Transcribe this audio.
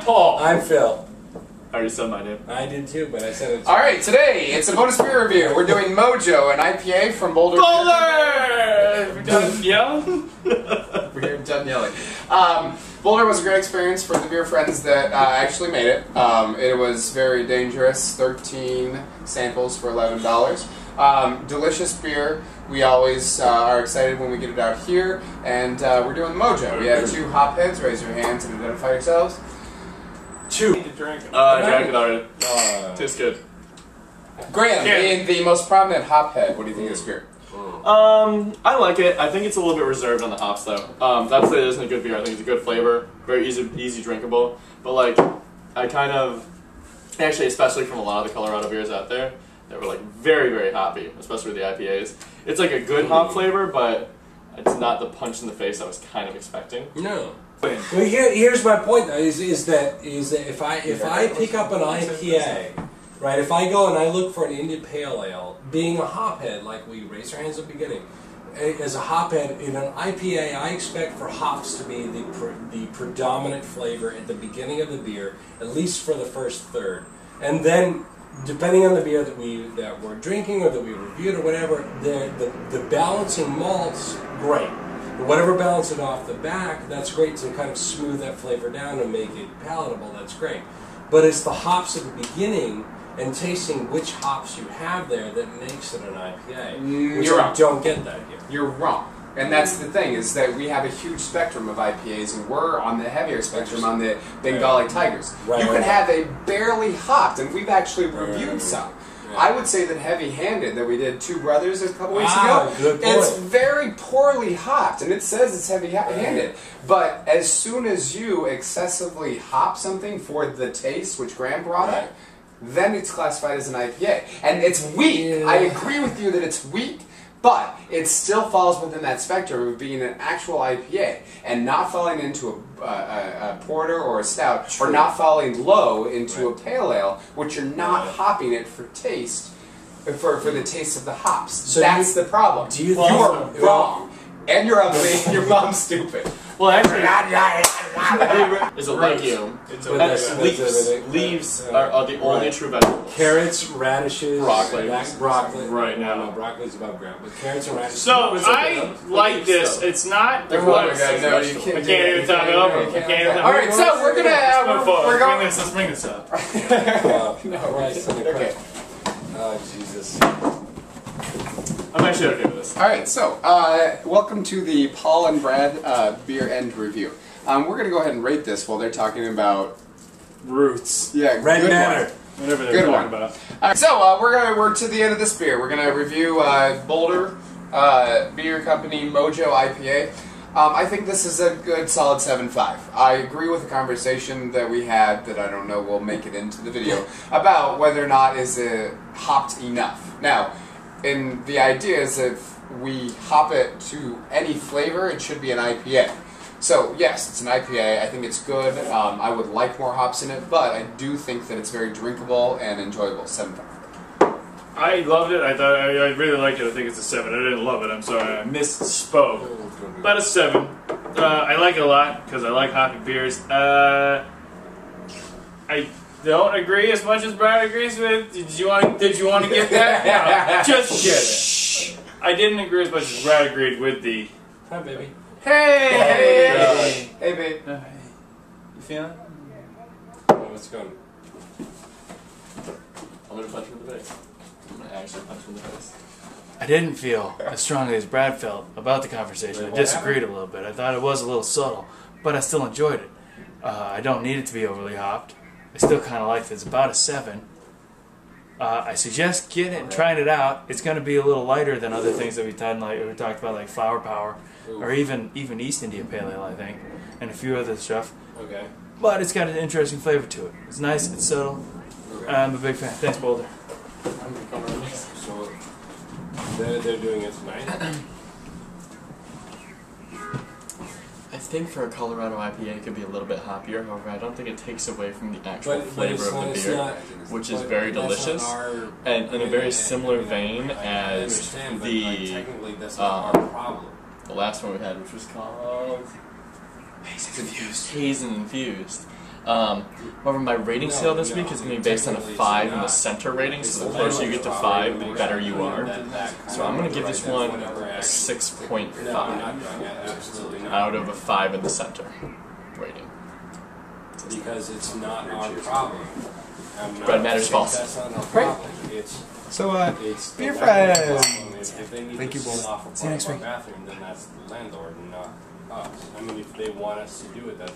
Paul. I'm Phil. I already said my name. I did too, but I said it. Alright, today it's a bonus beer review. We're doing Mojo, an IPA from Boulder. Boulder! We're done yelling? We're done yelling. Boulder was a great experience for the beer friends that actually made it. It was very dangerous. 13 samples for $11. Delicious beer. We always are excited when we get it out here, and we're doing Mojo. We have 2 hop heads. Raise your hands and identify yourselves. 2. I drank it already. Tastes good. Graham, being the most prominent hop head, what do you think of this beer? I like it. I think it's a little bit reserved on the hops, though. That's it isn't a good beer. I think it's a good flavor, very easy drinkable. But like, I kind of, actually, especially from a lot of the Colorado beers out there, that were like very hoppy, especially with the IPAs. It's like a good hop flavor, but it's not the punch in the face I was kind of expecting. No. Well, here's my point though: is that if I pick up an IPA, right? If I go and I look for an India Pale Ale, being a hophead, like we raised our hands at the beginning, as a hophead in an IPA, I expect for hops to be the predominant flavor at the beginning of the beer, at least for the first third, and then, depending on the beer that we're drinking or that we reviewed or whatever, the balancing malts, great. Whatever balance it off the back, that's great to kind of smooth that flavor down and make it palatable, that's great. But it's the hops at the beginning and tasting which hops you have there that makes it an IPA. Which I don't get that here. You're wrong. And that's the thing, is that we have a huge spectrum of IPAs, and we're on the heavier spectrum on the Bengali Tigers. You can have a barely hopped, and we've actually reviewed some. I would say that Heavy Handed, that we did Two Brothers a couple weeks ago, it's very poorly hopped, and it says it's heavy handed. But as soon as you excessively hop something for the taste, which Graham brought up, then it's classified as an IPA. And it's weak. I agree with you that it's weak, but it still falls within that spectrum of being an actual IPA and not falling into a porter or a stout, or not falling low into a pale ale, which you're not hopping it for taste, for the taste of the hops. So that's the problem. You're wrong, and you're ugly, and your mom's stupid. Well, actually, it's a legume. Leaves are the only true vegetables. Carrots, radishes, broccoli. Right now. No, broccoli's above ground, but carrots and radishes. So I like this. It's not. I can't even talk over. All right, so we're going. Let's bring this up. Okay. Oh Jesus. I'm actually okay with this. Alright, so, welcome to the Paul and Brad beer end review. We're going to go ahead and rate this while they're talking about roots. Yeah, Red good Banner. one. Whatever they're Good talking one. about. Alright, so, we're to the end of this beer. We're going to review Boulder Beer Company Mojo IPA. I think this is a good solid 7.5. I agree with the conversation that we had, that I don't know will make it into the video, about whether or not is it hopped enough. Now, and the idea is if we hop it to any flavor, it should be an IPA. So yes, it's an IPA. I think it's good. I would like more hops in it, but I do think that it's very drinkable and enjoyable. 7.5. I loved it. I really liked it. I think it's a 7. I didn't love it. I'm sorry. I misspoke. About a 7. I like it a lot because I like hoppy beers. I don't agree as much as Brad agrees with. Did you want to get that? No, just get it. I didn't agree as much as Brad agreed with the. Hi, baby. Hey, hey, babe. You feeling? Oh, what's going? I'm gonna punch him in the face. I'm gonna actually punch him in the face. I didn't feel as strongly as Brad felt about the conversation. I disagreed a little bit. I thought it was a little subtle, but I still enjoyed it. I don't need it to be overly hopped. I still kind of like it. It's about a 7. I suggest getting it and trying it out. It's going to be a little lighter than other things that we've done, like we talked about, like Flower Power, or even East India Pale Ale, I think, and a few other stuff. Okay. But it's got an interesting flavor to it. It's nice. It's subtle. I'm a big fan. Thanks, Boulder. So they're doing it tonight. I think for a Colorado IPA it could be a little bit hoppier, however I don't think it takes away from the actual flavor of the beer, which is very delicious, and in a very similar vein as the last one we had, which was called Hazen Infused. However, my rating scale this week is going to be based on a 5 in the center rating, so the closer you get to 5, the better you are. So I'm going to give this one a 6.5 out of a 5 in the center rating. Because it's not our problem. Red Matter's false. Great. So, beer friends. Thank you both. See you next week. Bathroom, then that's the landlord and not us. I mean, if they want us to do it, that's